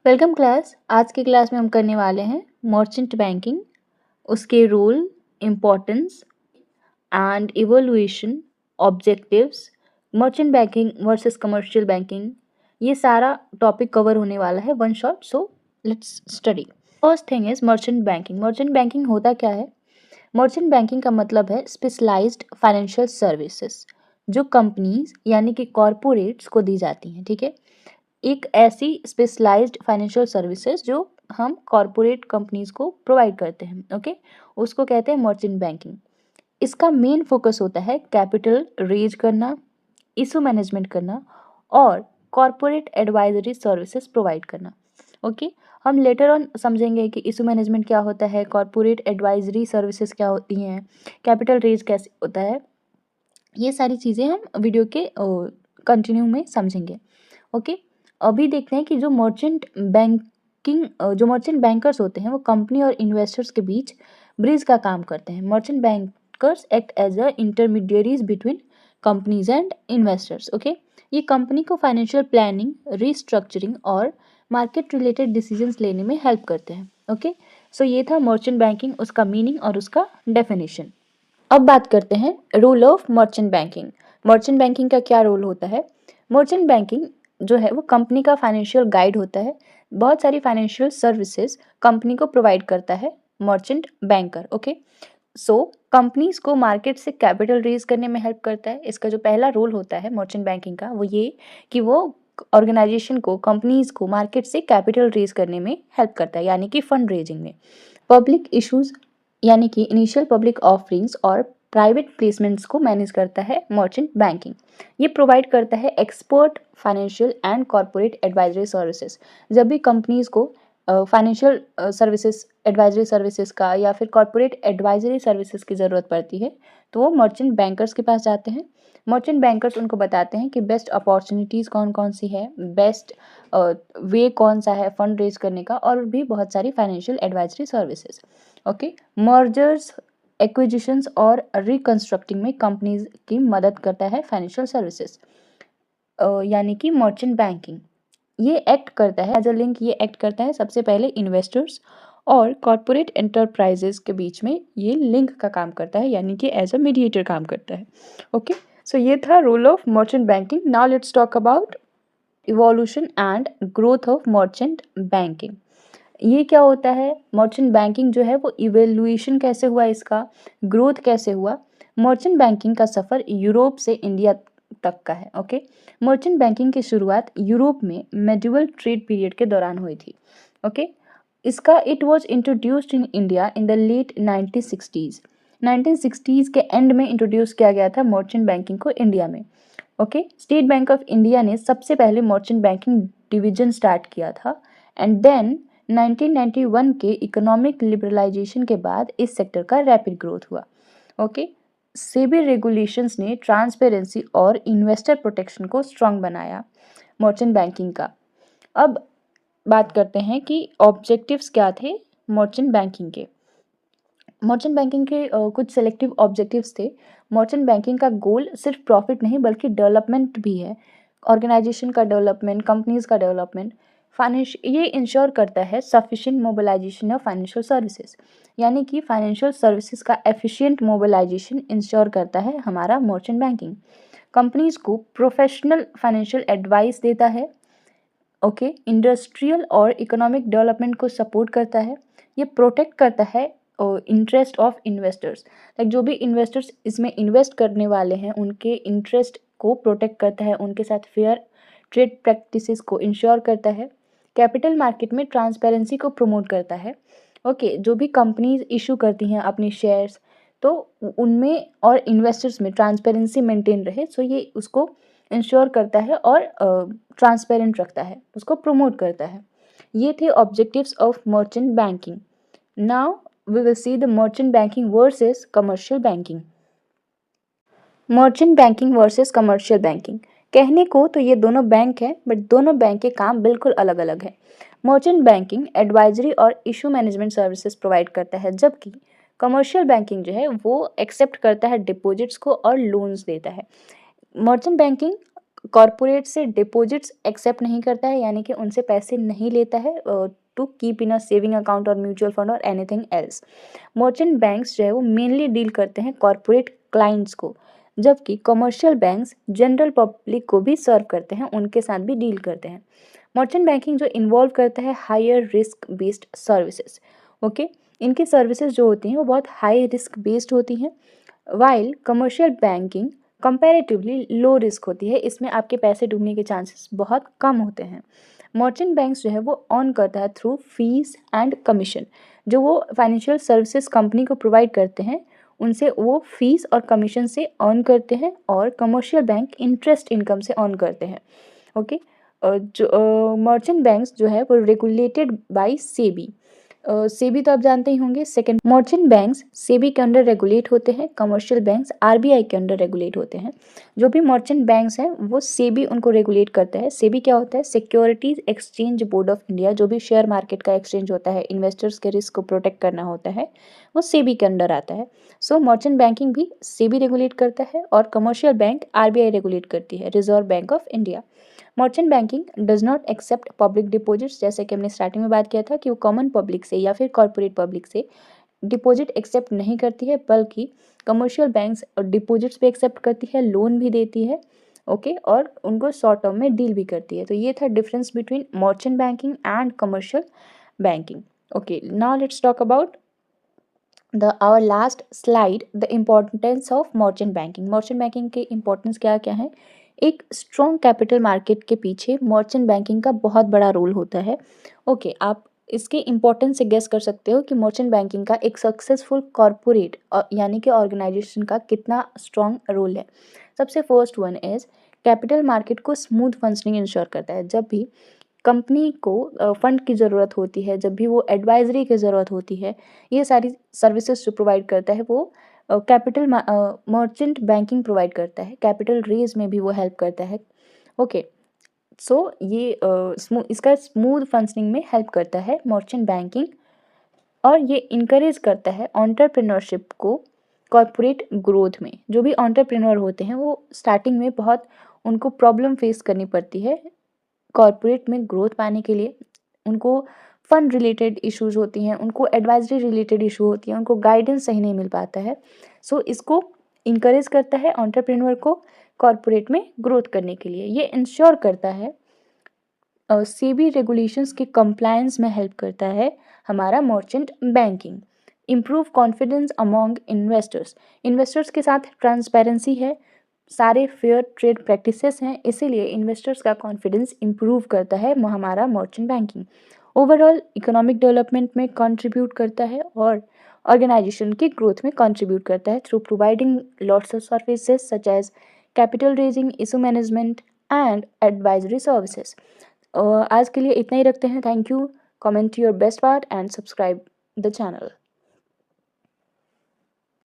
Welcome class. आज की class में हम करने वाले हैं मर्चेंट बैंकिंग, उसके role, importance and evolution, objectives, merchant banking versus commercial banking. ये सारा टॉपिक कवर होने वाला है one shot. So let's study. First thing is merchant banking. Merchant banking होता क्या है? मर्चेंट बैंकिंग का मतलब है स्पेशलाइज्ड फाइनेंशियल सर्विसेज जो कंपनीज यानी कि कॉरपोरेट्स को दी जाती हैं। ठीक है, एक ऐसी स्पेशलाइज्ड फाइनेंशियल सर्विसेज जो हम कॉरपोरेट कंपनीज को प्रोवाइड करते हैं। ओके, उसको कहते हैं मर्चेंट बैंकिंग। इसका मेन फोकस होता है कैपिटल रेज करना, इशू मैनेजमेंट करना और कॉरपोरेट एडवाइजरी सर्विसेज प्रोवाइड करना। ओके, हम लेटर ऑन समझेंगे कि इशू मैनेजमेंट क्या होता है, कॉरपोरेट एडवाइजरी सर्विसेज क्या होती हैं, कैपिटल रेज कैसे होता है। ये सारी चीज़ें हम वीडियो के कंटिन्यू में समझेंगे। ओके, अभी देखते हैं कि जो मर्चेंट बैंकर्स होते हैं वो कंपनी और इन्वेस्टर्स के बीच ब्रिज का काम करते हैं। Merchant bankers act as a intermediaries between companies and investors. Okay, ये कंपनी को फाइनेंशियल प्लानिंग, रिस्ट्रक्चरिंग और मार्केट रिलेटेड डिसीजंस लेने में हेल्प करते हैं। ओके, सो ये था मर्चेंट बैंकिंग, उसका मीनिंग और उसका डेफिनेशन। अब बात करते हैं role of merchant banking. Merchant banking का क्या रोल होता है? मर्चेंट बैंकिंग जो है वो कंपनी का फाइनेंशियल गाइड होता है। बहुत सारी फाइनेंशियल सर्विसेज कंपनी को प्रोवाइड करता है मर्चेंट बैंकर। ओके, सो कंपनीज को मार्केट से कैपिटल रेज करने में हेल्प करता है। इसका जो पहला रोल होता है मर्चेंट बैंकिंग का वो ये कि वो ऑर्गेनाइजेशन को, कंपनीज को मार्केट से कैपिटल रेज करने में हेल्प करता है, यानी कि फंड रेजिंग में। पब्लिक इश्यूज यानी कि इनिशियल पब्लिक ऑफरिंग्स और प्राइवेट प्लेसमेंट्स को मैनेज करता है मर्चेंट बैंकिंग। ये प्रोवाइड करता है expert financial and corporate advisory services. जब भी कंपनीज को फाइनेंशियल सर्विसेज, एडवाइजरी सर्विसेज का या फिर कॉरपोरेट एडवाइजरी सर्विसेज की ज़रूरत पड़ती है तो वो मर्चेंट बैंकर्स के पास जाते हैं। मर्चेंट बैंकर्स उनको बताते हैं कि बेस्ट अपॉर्चुनिटीज़ कौन कौन सी है, बेस्ट वे कौन सा है फंड रेज करने का, और भी बहुत सारी financial advisory services. Okay, mergers, acquisitions और रिकंस्ट्रक्टिंग में कंपनीज की मदद करता है फाइनेंशियल सर्विसेज, यानी कि मर्चेंट बैंकिंग। ये एक्ट करता है एज अ लिंक। ये एक्ट करता है सबसे पहले इन्वेस्टर्स और कॉरपोरेट एंटरप्राइजेस के बीच में, ये लिंक का काम करता है, यानी कि एज अ मीडिएटर काम करता है। ओके, सो ये था role of merchant banking. Now let's talk about evolution and growth of merchant banking. ये क्या होता है? मर्चेंट बैंकिंग जो है वो इवेल्युएशन कैसे हुआ, इसका ग्रोथ कैसे हुआ? मर्चेंट बैंकिंग का सफ़र यूरोप से इंडिया तक का है। ओके, मर्चेंट बैंकिंग की शुरुआत यूरोप में मेडिवल ट्रेड पीरियड के दौरान हुई थी। ओके, इसका it was introduced in India in the late 1960s। 1960s के एंड में इंट्रोड्यूस किया गया था मर्चेंट बैंकिंग को इंडिया में। Okay, state bank of India ने सबसे पहले मर्चेंट बैंकिंग डिवीजन स्टार्ट किया था एंड देन 1991 के इकोनॉमिक लिबरलाइजेशन के बाद इस सेक्टर का रैपिड ग्रोथ हुआ। ओके, सेबी रेगुलेशंस ने ट्रांसपेरेंसी और इन्वेस्टर प्रोटेक्शन को स्ट्रांग बनाया मर्चेंट बैंकिंग का। अब बात करते हैं कि ऑब्जेक्टिव्स क्या थे मर्चेंट बैंकिंग के। मर्चेंट बैंकिंग के कुछ सेलेक्टिव ऑब्जेक्टिव्स थे। मर्चेंट बैंकिंग का गोल सिर्फ प्रॉफिट नहीं बल्कि डेवलपमेंट भी है। ऑर्गेनाइजेशन का डेवलपमेंट, कंपनीज का डेवलपमेंट, फाइनेंश ये इंश्योर करता है sufficient mobilization of financial services, यानी कि फाइनेंशियल सर्विसेज का एफिशिएंट मोबिलाइजेशन इंश्योर करता है हमारा मर्चेंट बैंकिंग। कंपनीज को प्रोफेशनल फाइनेंशियल एडवाइस देता है। ओके, इंडस्ट्रियल और इकोनॉमिक डेवलपमेंट को सपोर्ट करता है। ये प्रोटेक्ट करता है इंटरेस्ट ऑफ इन्वेस्टर्स, लाइक जो भी इन्वेस्टर्स इसमें इन्वेस्ट करने वाले हैं उनके इंटरेस्ट को प्रोटेक्ट करता है, उनके साथ फेयर ट्रेड प्रैक्टिसेस को इंश्योर करता है। कैपिटल मार्केट में ट्रांसपेरेंसी को प्रमोट करता है। ओके, जो भी कंपनीज इशू करती हैं अपनी शेयर्स तो उनमें और इन्वेस्टर्स में ट्रांसपेरेंसी मेंटेन रहे, सो ये उसको इंश्योर करता है और ट्रांसपेरेंट रखता है, उसको प्रमोट करता है। ये थे objectives of merchant banking. Now we will see the merchant banking versus commercial banking. Merchant banking versus commercial banking. कहने को तो ये दोनों बैंक हैं बट दोनों बैंक के काम बिल्कुल अलग अलग हैं। मर्चेंट बैंकिंग एडवाइजरी और इशू मैनेजमेंट सर्विसेज प्रोवाइड करता है, जबकि कमर्शियल बैंकिंग जो है वो एक्सेप्ट करता है डिपॉजिट्स को और लोन्स देता है। मर्चेंट बैंकिंग कॉरपोरेट से डिपॉजिट्स एक्सेप्ट नहीं करता है, यानी कि उनसे पैसे नहीं लेता है to keep in a saving account और म्यूचुअल फंड और एनीथिंग एल्स। मर्चेंट बैंक्स जो है वो मेनली डील करते हैं कॉरपोरेट क्लाइंट्स को, जबकि कमर्शियल बैंक्स जनरल पब्लिक को भी सर्व करते हैं, उनके साथ भी डील करते हैं। मर्चेंट बैंकिंग जो इन्वॉल्व करता है higher risk based services. Okay, इनकी सर्विसेज जो होती हैं वो बहुत हाई रिस्क बेस्ड होती हैं, while commercial banking comparatively low risk होती है, इसमें आपके पैसे डूबने के चांसेस बहुत कम होते हैं। मर्चेंट बैंक्स जो है वो अर्न करता है थ्रू फीस एंड कमीशन, जो वो फाइनेंशियल सर्विसेज कंपनी को प्रोवाइड करते हैं उनसे वो फीस और कमीशन से अर्न करते हैं, और कमर्शियल बैंक इंटरेस्ट इनकम से अर्न करते हैं। ओके, जो मर्चेंट बैंक्स जो है वो रेगुलेटेड बाय सेबी। सेबी तो आप जानते ही होंगे। सेकंड, मर्चेंट बैंक्स सेबी के अंडर रेगुलेट होते हैं, कमर्शियल बैंक्स आरबीआई के अंडर रेगुलेट होते हैं। जो भी मर्चेंट बैंक्स हैं वो सेबी उनको रेगुलेट करता है। सेबी क्या होता है? Securities exchange board of India. जो भी शेयर मार्केट का एक्सचेंज होता है, इन्वेस्टर्स के रिस्क को प्रोटेक्ट करना होता है, वो सेबी के अंडर आता है। सो मर्चेंट बैंकिंग भी सेबी रेगुलेट करता है, और कमर्शियल बैंक आरबीआई रेगुलेट करती है, reserve bank of India. Merchant banking does not accept public deposits, जैसे कि हमने स्टार्टिंग में बात किया था कि वो कॉमन पब्लिक से या फिर कॉर्पोरेट पब्लिक से डिपॉजिट एक्सेप्ट नहीं करती है, बल्कि कमर्शियल बैंक्स डिपॉजिट्स भी एक्सेप्ट करती है, लोन भी देती है। ओके, और उनको शॉर्ट टर्म में डील भी करती है। तो ये था difference between merchant banking and commercial banking. Okay, now let's talk about our last slide, the importance of merchant banking। Merchant banking के इम्पोर्टेंस क्या क्या है? एक स्ट्रॉन्ग कैपिटल मार्केट के पीछे मर्चेंट बैंकिंग का बहुत बड़ा रोल होता है। ओके, आप इसके इम्पोर्टेंस से गेस कर सकते हो कि मर्चेंट बैंकिंग का एक सक्सेसफुल कॉरपोरेट यानी कि ऑर्गेनाइजेशन का कितना स्ट्रॉन्ग रोल है। सबसे first one is capital market को स्मूथ फंक्शनिंग इंश्योर करता है। जब भी कंपनी को फंड की ज़रूरत होती है, जब भी वो एडवाइजरी की ज़रूरत होती है, ये सारी सर्विसेज जो प्रोवाइड करता है वो कैपिटल मर्चेंट बैंकिंग प्रोवाइड करता है। कैपिटल रेज में भी वो हेल्प करता है। ओके, सो ये इसका स्मूथ फंक्शनिंग में हेल्प करता है मर्चेंट बैंकिंग, और ये इनकरेज करता है एंटरप्रेन्योरशिप को कॉरपोरेट ग्रोथ में। जो भी एंटरप्रेन्योर होते हैं वो स्टार्टिंग में बहुत उनको प्रॉब्लम फेस करनी पड़ती है कॉरपोरेट में ग्रोथ पाने के लिए। उनको फंड रिलेटेड इश्यूज होती हैं, उनको एडवाइजरी रिलेटेड इशू होती है, उनको गाइडेंस सही नहीं मिल पाता है। सो इसको इनकरेज करता है एंटरप्रेन्योर को कॉरपोरेट में ग्रोथ करने के लिए। ये इंश्योर करता है सेबी रेगुलेशंस के कंप्लायंस में हेल्प करता है हमारा merchant banking. Improve confidence among investors. Investors के साथ ट्रांसपेरेंसी है, सारे फेयर ट्रेड प्रैक्टिसेस हैं, इसीलिए इन्वेस्टर्स का कॉन्फिडेंस इम्प्रूव करता है हमारा merchant banking. Overall economic development में कंट्रीब्यूट करता है, और ऑर्गेनाइजेशन की ग्रोथ में कंट्रीब्यूट करता है through providing lots of services such as capital raising, issue management and advisory services. आज के लिए इतना ही रखते हैं। Thank you. Comment your best part and subscribe the channel.